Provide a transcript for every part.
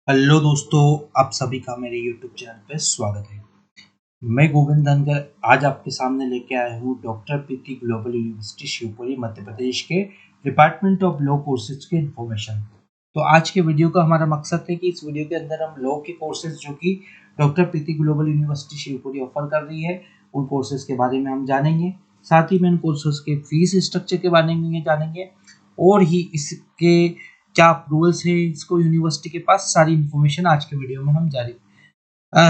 Hello दोस्तों, आप सभी का मेरे YouTube चैनल पे स्वागत है। मैं गोविंद धनगर आज आपके सामने लेके आया हूँ doctor PT global university Shivpuri Madhya Pradesh के डिपार्टमेंट ऑफ लॉ कोर्सेज के इन्फॉर्मेशन। तो आज के वीडियो का हमारा मकसद है कि इस वीडियो के अंदर हम लॉ के कोर्सेज जो कि doctor PT global university Shivpuri offer कर रही है उन कोर्सेज के बारे में हम जानेंगे। साथ ही में उन कोर्सेज के फीस स्ट्रक्चर के बारे में जानेंगे और ही इसके क्या अप्रूवल्स है इसको यूनिवर्सिटी के पास, सारी इन्फॉर्मेशन आज के वीडियो में हम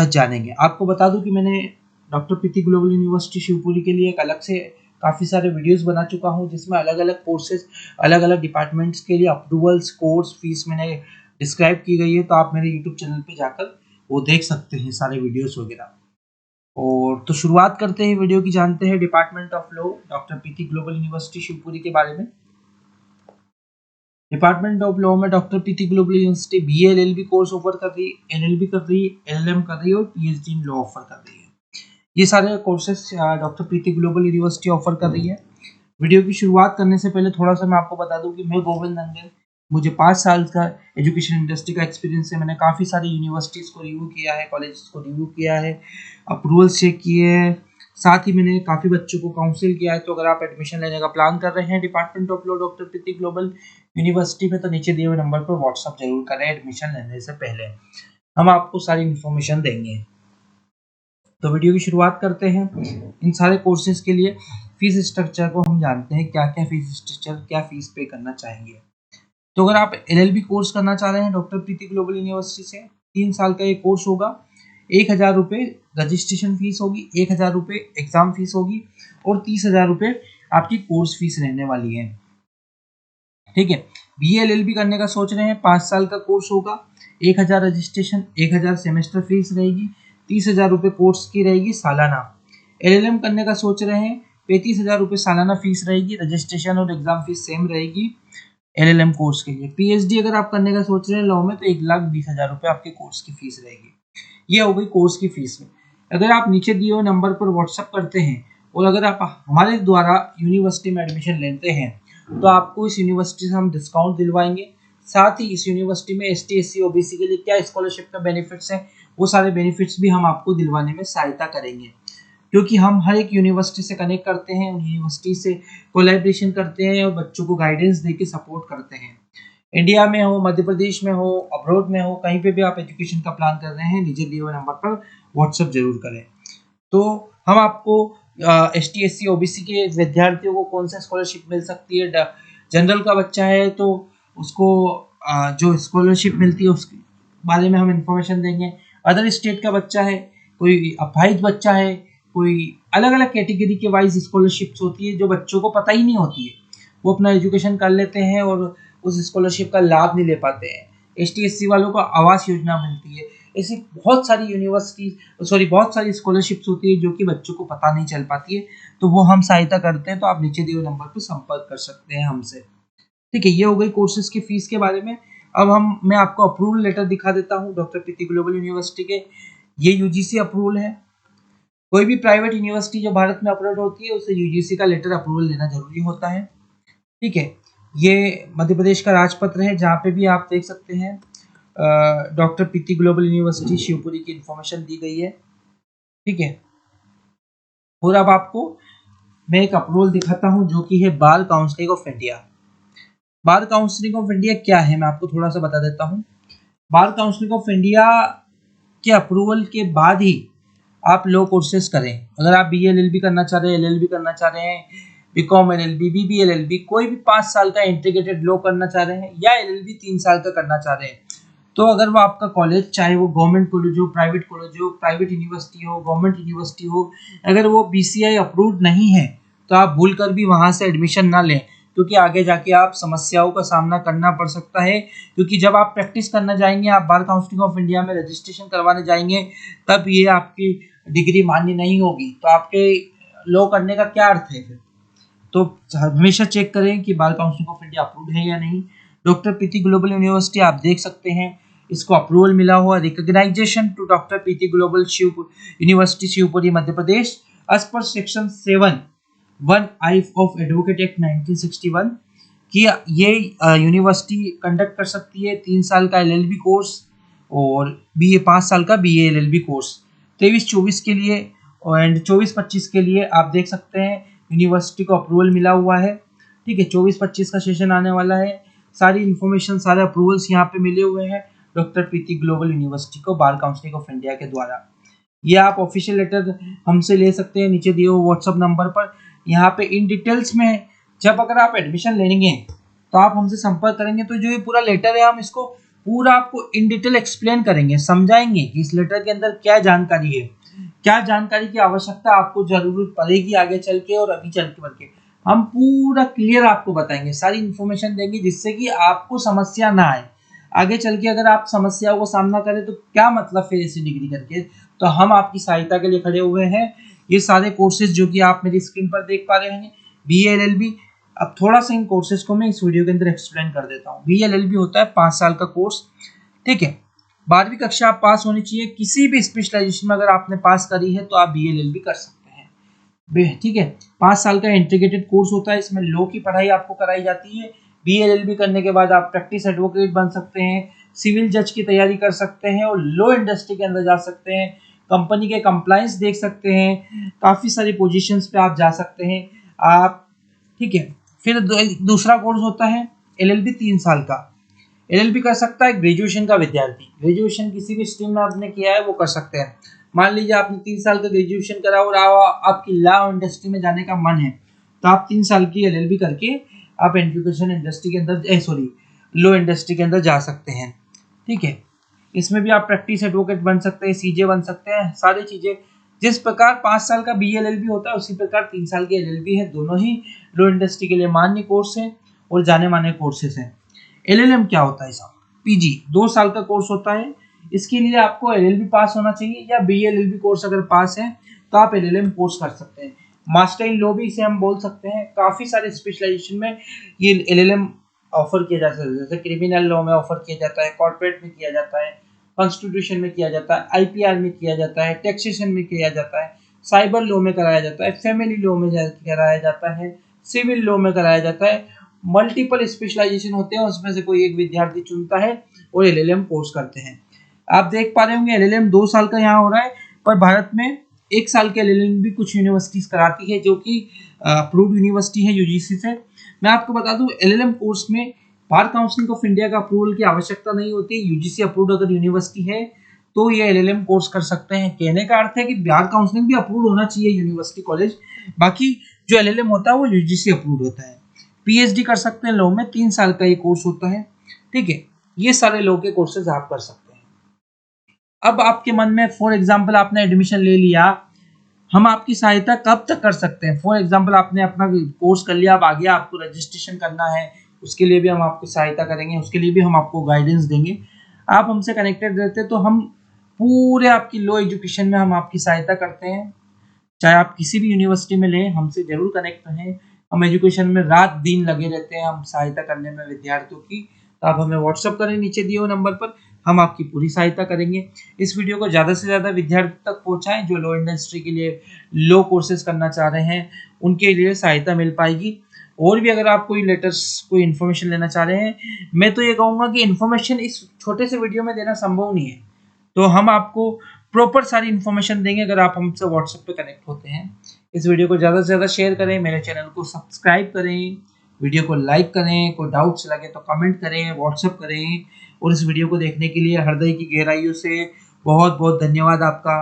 जानेंगे। आपको बता दूं कि मैंने doctor PT global university Shivpuri के लिए एक अलग से काफ़ी सारे वीडियोस बना चुका हूं जिसमें अलग अलग कोर्सेज अलग अलग डिपार्टमेंट्स के लिए अप्रूवल्स कोर्स फीस मैंने डिस्क्राइब की गई है। तो आप मेरे यूट्यूब चैनल पे जाकर वो देख सकते हैं सारे वीडियोस वगैरह। और तो शुरुआत करते हैं वीडियो की, जानते हैं department of law doctor PT global university Shivpuri के बारे में। डिपार्टमेंट ऑफ लॉ में doctor PT global university BA LLB course offer कर रही है, एलएलबी कर रही है, एलएलएम कर रही है और पीएचडी इन लॉ ऑफर कर रही है। ये सारे courses doctor PT global university offer कर रही है। वीडियो की शुरुआत करने से पहले थोड़ा सा मैं आपको बता दूं कि मैं गोविंद नंदन, मुझे 5 साल का एजुकेशन इंडस्ट्री का एक्सपीरियंस है। मैंने काफ़ी सारी यूनिवर्सिटीज़ को रिव्यू किया है, कॉलेजेस को रिव्यू किया है, अप्रूवल्स चेक किए हैं। साथ ही मैंने काफ़ी बच्चों को काउंसिल किया है। तो अगर आप एडमिशन लेने का प्लान कर रहे हैं department of law doctor PT global university में, तो नीचे दिए हुए नंबर पर व्हाट्सअप जरूर करें एडमिशन लेने से पहले। हम आपको सारी इन्फॉर्मेशन देंगे। तो वीडियो की शुरुआत करते हैं। इन सारे कोर्सेज के लिए फीस स्ट्रक्चर को हम जानते हैं, क्या क्या फीस स्ट्रक्चर, क्या फीस पे करना चाहेंगे। तो अगर आप एलएलबी कोर्स करना चाह रहे हैं डॉक्टर प्रीति ग्लोबल यूनिवर्सिटी से, 3 साल का ये कोर्स होगा। 1,000 रुपये रजिस्ट्रेशन फीस होगी, 1,000 रुपये एग्जाम फीस होगी और 30,000 रुपये आपकी कोर्स फीस रहने वाली है। ठीक है। बी एल एल बी करने का सोच रहे हैं, 5 साल का कोर्स होगा। 1,000 रजिस्ट्रेशन, 1,000 सेमेस्टर फीस रहेगी, 30,000 रुपये कोर्स की रहेगी सालाना। एलएलएम करने का सोच रहे हैं, 35,000 रुपये सालाना फीस रहेगी, रजिस्ट्रेशन और एग्जाम फीस सेम रहेगी एलएलएम कोर्स के लिए। पीएचडी अगर आप करने का सोच रहे हैं लॉ में, तो 1,20,000 रुपये आपके कोर्स की फीस रहेगी। ये हो गई कोर्स की फीस में। अगर आप नीचे दिए हुए नंबर पर व्हाट्सअप करते हैं और अगर आप हमारे द्वारा यूनिवर्सिटी में एडमिशन लेते हैं, तो आपको इस यूनिवर्सिटी से हम डिस्काउंट दिलवाएंगे। साथ ही इस यूनिवर्सिटी में एसटी एससी ओबीसी के लिए क्या स्कॉलरशिप का बेनिफिट्स हैं, वो सारे बेनिफिट्स भी हम आपको दिलवाने में सहायता करेंगे। क्योंकि हम हर एक यूनिवर्सिटी से कनेक्ट करते हैं, उन यूनिवर्सिटी से कोलैबोरेशन करते हैं और बच्चों को गाइडेंस देके सपोर्ट करते हैं। इंडिया में हो, मध्य प्रदेश में हो, अब्रॉड में हो, कहीं पे भी आप एजुकेशन का प्लान कर रहे हैं, नीचे दिए हुए नंबर पर व्हाट्सएप जरूर करें। तो हम आपको S T S C OBC के विद्यार्थियों को कौन सा स्कॉलरशिप मिल सकती है। जनरल का बच्चा है तो उसको जो स्कॉलरशिप मिलती है उसके बारे में हम इंफॉर्मेशन देंगे। अदर स्टेट का बच्चा है, कोई अपाहिज बच्चा है, कोई अलग अलग कैटेगरी के वाइज स्कॉलरशिप्स होती है जो बच्चों को पता ही नहीं होती है। वो अपना एजुकेशन कर लेते हैं और उस स्कॉलरशिप का लाभ नहीं ले पाते हैं। एस टी एस सी वालों को आवास योजना मिलती है। ऐसी बहुत सारी बहुत सारी स्कॉलरशिप्स होती है जो कि बच्चों को पता नहीं चल पाती है। तो वो हम सहायता करते हैं। तो आप नीचे दिए हुए नंबर पर संपर्क कर सकते हैं हमसे। ठीक है, ये हो गई कोर्सेज की फीस के बारे में। अब मैं आपको अप्रूवल लेटर दिखा देता हूँ डॉक्टर पीटी ग्लोबल यूनिवर्सिटी के। ये यूजीसी अप्रूवल है। कोई भी प्राइवेट यूनिवर्सिटी जो भारत में अप्रूव होती है उसे यूजीसी का लेटर अप्रूवल लेना जरूरी होता है। ठीक है। ये मध्य प्रदेश का राजपत्र है जहाँ पे भी आप देख सकते हैं doctor PT global university Shivpuri की इंफॉर्मेशन दी गई है। ठीक है। और अब आपको मैं एक अप्रूवल दिखाता हूँ जो कि है bar counselling of India. Bar counselling of India क्या है, मैं आपको थोड़ा सा बता देता हूँ। बार काउंसिलिंग ऑफ इंडिया के अप्रूवल के बाद ही आप लॉ कोर्सेज करें। अगर आप बी एल एल बी करना चाह रहे हैं, एल एल बी करना चाह रहे हैं, B com L L B, B B L L B, कोई भी 5 साल का इंटीग्रेटेड लॉ करना चाह रहे हैं या एल एल बी 3 साल का करना चाह रहे हैं, तो अगर वो आपका कॉलेज, चाहे वो गवर्नमेंट कॉलेज हो, प्राइवेट यूनिवर्सिटी हो, गवर्नमेंट यूनिवर्सिटी हो, अगर वो बीसीआई अप्रूव्ड नहीं है, तो आप भूल कर भी वहाँ से एडमिशन ना लें। क्योंकि आगे जाके आप समस्याओं का सामना करना पड़ सकता है। क्योंकि जब आप प्रैक्टिस करना जाएंगे, आप बार काउंसिलिंग ऑफ इंडिया में रजिस्ट्रेशन करवाने जाएंगे, तब ये आपकी डिग्री मान्य नहीं होगी। तो आपके लॉ करने का क्या अर्थ है फिर। तो हमेशा चेक करें कि bar council of India approved है या नहीं। डॉक्टर पीटी ग्लोबल यूनिवर्सिटी आप देख सकते हैं, इसको अप्रूवल मिला हुआ, recognisation to doctor PT global university Shivpuri Madhya Pradesh as per section 7(1)(I) of advocate act 1961 कि ये यूनिवर्सिटी कंडक्ट कर सकती है 3 साल का एलएलबी कोर्स और BA 5 साल का BA LLB कोर्स 23-24 के लिए एंड 24-25 के लिए आप देख सकते हैं यूनिवर्सिटी को अप्रूवल मिला हुआ है। ठीक है, 24-25 का सेशन आने वाला है। सारी इन्फॉर्मेशन, सारे अप्रूवल्स यहाँ पे मिले हुए हैं डॉक्टर प्रीति ग्लोबल यूनिवर्सिटी को बार काउंसिल ऑफ इंडिया के द्वारा। ये आप ऑफिशियल लेटर हमसे ले सकते हैं नीचे दिए हुए व्हाट्सअप नंबर पर। यहाँ पे इन डिटेल्स में जब अगर आप एडमिशन लेंगे तो आप हमसे संपर्क करेंगे तो जो ये पूरा लेटर है हम इसको पूरा आपको इन डिटेल एक्सप्लेन करेंगे, समझाएंगे कि इस लेटर के अंदर क्या जानकारी है, क्या जानकारी की आवश्यकता आपको जरूरत पड़ेगी आगे चल के और अभी चल के हम पूरा क्लियर आपको बताएंगे, सारी इन्फॉर्मेशन देंगे जिससे कि आपको समस्या ना आए। आगे चल के अगर आप समस्याओं का सामना करें तो क्या मतलब फिर ऐसी डिग्री करके, तो हम आपकी सहायता के लिए खड़े हुए हैं। ये सारे कोर्सेज जो कि आप मेरी स्क्रीन पर देख पा रहे हैं BA LLB, अब थोड़ा सा इन कोर्सेज को मैं इस वीडियो के अंदर एक्सप्लेन कर देता हूँ। BA LLB होता है 5 साल का कोर्स। ठीक है, 12वीं कक्षा आप पास होनी चाहिए। किसी भी स्पेशलाइजेशन में अगर आपने पास करी है तो आप BA LLB कर सकते हैं। ठीक है, 5 साल का इंटीग्रेटेड कोर्स होता है। इसमें लॉ की पढ़ाई आपको कराई जाती है। BA LLB करने के बाद आप प्रैक्टिस एडवोकेट बन सकते हैं, सिविल जज की तैयारी कर सकते हैं और लॉ इंडस्ट्री के अंदर जा सकते हैं, कंपनी के कंप्लायंस देख सकते हैं, काफ़ी सारी पोजीशंस पे आप जा सकते हैं आप। ठीक है, फिर दूसरा कोर्स होता है LLB 3 साल का। LLB कर सकता है ग्रेजुएशन का विद्यार्थी, ग्रेजुएशन किसी भी स्ट्रीम में आपने किया है वो कर सकते हैं। मान लीजिए आपने 3 साल का ग्रेजुएशन करा और आपकी लॉ इंडस्ट्री में जाने का मन है तो आप 3 साल की LLB करके आप एजुकेशन इंडस्ट्री के अंदर लॉ इंडस्ट्री के अंदर जा सकते हैं। ठीक है, इसमें भी आप प्रैक्टिस एडवोकेट बन सकते हैं, CJ बन सकते हैं, सारी चीज़ें। जिस प्रकार 5 साल का BA LLB होता है उसी प्रकार 3 साल की LLB है। दोनों ही लॉ इंडस्ट्री के लिए मान्य कोर्स हैं और जाने माने कोर्सेज हैं। LLM क्या होता है साहब? PG 2 साल का कोर्स होता है। इसके लिए आपको LLB पास होना चाहिए या BA LLB कोर्स अगर पास है तो आप LLM कोर्स कर सकते हैं। मास्टर इन लॉ भी इसे हम बोल सकते हैं। काफ़ी सारे स्पेशलाइजेशन में ये LLM ऑफर किया जा सकता है, जैसे क्रिमिनल लॉ में ऑफर किया जाता है, कॉर्पोरेट में किया जाता है, कॉन्स्टिट्यूशन में किया जाता है, IPR में किया जाता है, टैक्सेशन में किया जाता है, साइबर लॉ में कराया जाता है, फैमिली लॉ में कराया जाता है, सिविल लॉ में कराया जाता है। मल्टीपल स्पेशलाइजेशन होते हैं, उसमें से कोई एक विद्यार्थी चुनता है और LLM कोर्स करते हैं। आप देख पा रहे होंगे LLM 2 साल का यहाँ हो रहा है, पर भारत में 1 साल के LLM भी कुछ यूनिवर्सिटीज कराती है जो कि अप्रूव्ड यूनिवर्सिटी है UGC से। मैं आपको बता दूं LLM कोर्स में बार काउंसिल ऑफ इंडिया का अप्रूवल की आवश्यकता नहीं होती। UGC अप्रूव्ड अगर यूनिवर्सिटी है तो ये LLM कोर्स कर सकते हैं। कहने का अर्थ है कि बार काउंसिलिंग भी अप्रूव होना चाहिए यूनिवर्सिटी कॉलेज, बाकी जो LLM होता है वो UGC अप्रूव्ड होता है। PhD कर सकते हैं लॉ में, 3 साल का ये कोर्स होता है। ठीक है, ये सारे लॉ के कोर्सेज आप कर सकते हैं। अब आपके मन में फॉर एग्जाम्पल आपने एडमिशन ले लिया, हम आपकी सहायता कब तक कर सकते हैं? फॉर एग्जाम्पल आपने अपना कोर्स कर लिया, अब आगे आपको रजिस्ट्रेशन करना है, उसके लिए भी हम आपकी सहायता करेंगे, उसके लिए भी हम आपको गाइडेंस देंगे। आप हमसे कनेक्टेड रहते तो हम पूरे आपकी लॉ एजुकेशन में हम आपकी सहायता करते हैं। चाहे आप किसी भी यूनिवर्सिटी में लें, हमसे जरूर कनेक्ट रहें। हम एजुकेशन में रात दिन लगे रहते हैं हम सहायता करने में विद्यार्थियों की। तो आप हमें व्हाट्सअप करें नीचे दिए हुए नंबर पर, हम आपकी पूरी सहायता करेंगे। इस वीडियो को ज़्यादा से ज़्यादा विद्यार्थी तक पहुँचाएं जो लॉ इंडस्ट्री के लिए लॉ कोर्सेज करना चाह रहे हैं, उनके लिए सहायता मिल पाएगी। और भी अगर आप कोई लेटेस्ट कोई इन्फॉर्मेशन लेना चाह रहे हैं, मैं तो ये कहूँगा कि इन्फॉर्मेशन इस छोटे से वीडियो में देना संभव नहीं है, तो हम आपको प्रॉपर सारी इन्फॉर्मेशन देंगे अगर आप हमसे व्हाट्सएप पे कनेक्ट होते हैं। इस वीडियो को ज़्यादा से ज़्यादा शेयर करें, मेरे चैनल को सब्सक्राइब करें, वीडियो को लाइक करें, कोई डाउट्स लगे तो कमेंट करें, व्हाट्सएप करें। और इस वीडियो को देखने के लिए हृदय की गहराइयों से बहुत बहुत धन्यवाद आपका।